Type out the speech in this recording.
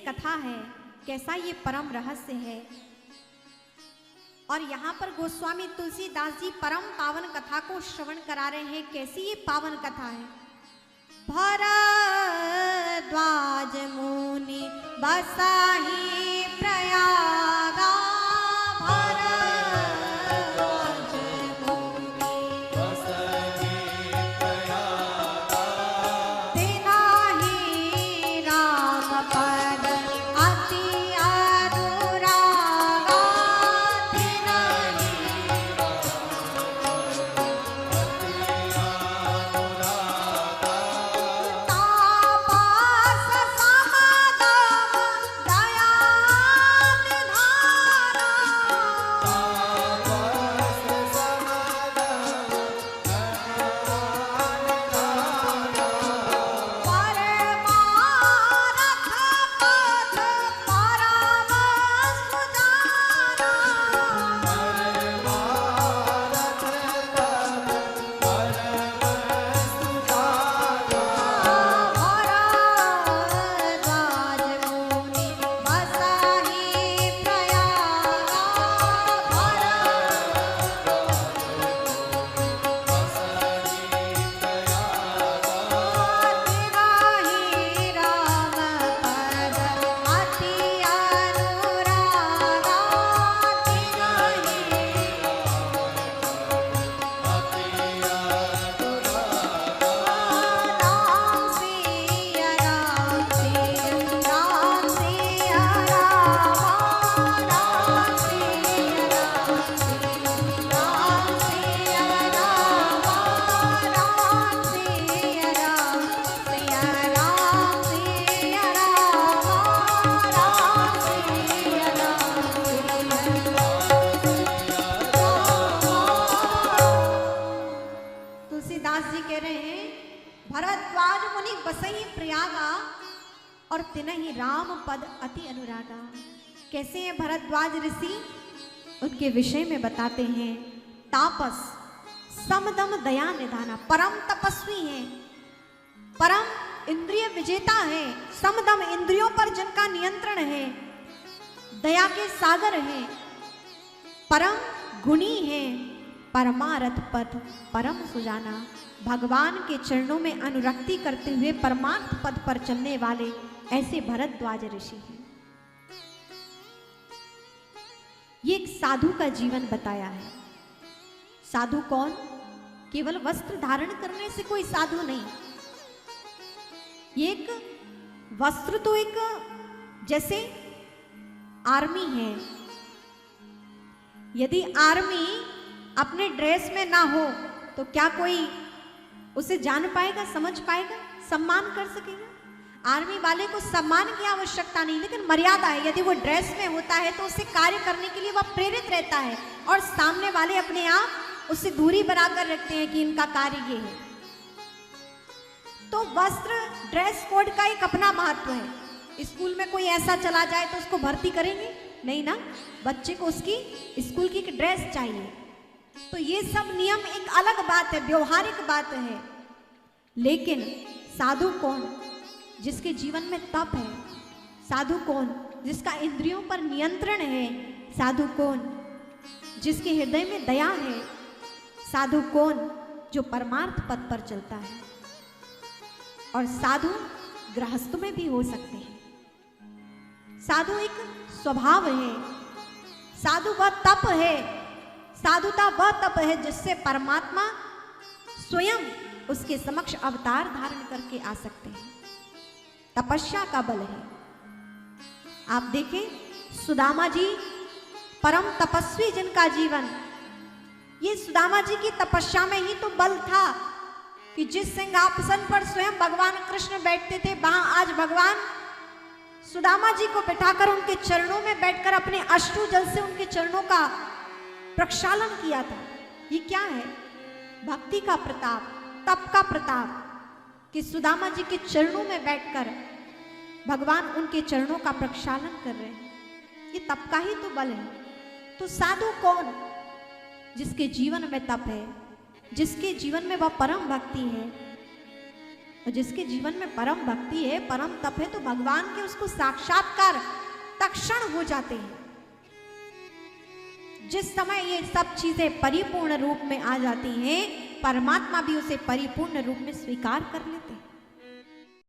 कथा है, कैसा ये परम रहस्य है। और यहाँ पर गोस्वामी तुलसीदास जी परम पावन कथा को श्रवण करा रहे हैं। कैसी ये पावन कथा है। भरद्वाज मुनि बसाही प्रयागा, भरद्वाज मुनि बसाही प्रयागा, तिनाहि राम पद अति अनुरागा, तिनाहि तापस समादम दया निधाना, तापस समादम परमारथ पथ परम सुजाना, परमारथ पथ परम सुजाना, भरद्वाज मुनि बसाही प्रयागा, तिनाहि राम पद अति अनुरागा, तिनाहि राम सिया राम सिया राम सिया राम, राम सिया राम सिया राम सिया राम, राम सिया राम सिया राम सिया राम, राम सिया राम। तुलसीदास जी कह रहे हैं भरद्वाज मुनि बसई प्रयागा और तिनहि राम पद अति अनुरागा। कैसे हैं भरद्वाज ऋषि, उनके विषय में बताते हैं। तापस समदम दया निधाना, परम तपस्वी हैं, परम इंद्रिय विजेता है, समदम इंद्रियों पर जिनका नियंत्रण है, दया के सागर हैं, परम गुणी हैं, परमारथ पथ परम सुजाना, भगवान के चरणों में अनुरक्ति करते हुए परमार्थ पद पर चलने वाले ऐसे भरद्वाज ऋषि हैं। ये एक साधु का जीवन बताया है। साधु कौन? केवल वस्त्र धारण करने से कोई साधु नहीं। ये एक वस्त्र तो एक जैसे आर्मी है, यदि आर्मी अपने ड्रेस में ना हो तो क्या कोई उसे जान पाएगा, समझ पाएगा, सम्मान कर सकेगा? आर्मी वाले को सम्मान की आवश्यकता नहीं, लेकिन मर्यादा है। यदि वो ड्रेस में होता है तो उसे कार्य करने के लिए वह प्रेरित रहता है और सामने वाले अपने आप उससे दूरी बनाकर रखते हैं कि इनका कार्य ये है। तो वस्त्र ड्रेस कोड का एक अपना महत्व है। स्कूल में कोई ऐसा चला जाए तो उसको भर्ती करेंगे नहीं ना, बच्चे को उसकी स्कूल की ड्रेस चाहिए। तो ये सब नियम एक अलग बात है, व्यवहारिक बात है। लेकिन साधु कौन? जिसके जीवन में तप है। साधु कौन? जिसका इंद्रियों पर नियंत्रण है। साधु कौन? जिसके हृदय में दया है। साधु कौन? जो परमार्थ पद पर चलता है। और साधु गृहस्थ में भी हो सकते हैं। साधु एक स्वभाव है, साधु वह तप है, साधुता वह तप है जिससे परमात्मा स्वयं उसके समक्ष अवतार धारण करके आ सकते हैं। तपस्या का बल है। आप देखें सुदामा जी परम तपस्वी जिनका जीवन, ये सुदामा जी की तपस्या में ही तो बल था कि जिस सिंहासन पर स्वयं भगवान कृष्ण बैठते थे, वहां आज भगवान सुदामा जी को बिठाकर उनके चरणों में बैठकर अपने अश्रु जल से उनके चरणों का प्रक्षालन किया था। ये क्या है? भक्ति का प्रताप, तप का प्रताप, कि सुदामा जी के चरणों में बैठकर भगवान उनके चरणों का प्रक्षालन कर रहे हैं। ये तप का ही तो बल है। तो साधु कौन? जिसके जीवन में तप है, जिसके जीवन में वह परम भक्ति है। और जिसके जीवन में परम भक्ति है, परम तप है, तो भगवान के उसको साक्षात्कार तत्क्षण हो जाते हैं। जिस समय ये सब चीजें परिपूर्ण रूप में आ जाती हैं, परमात्मा भी उसे परिपूर्ण रूप में स्वीकार कर लेते हैं।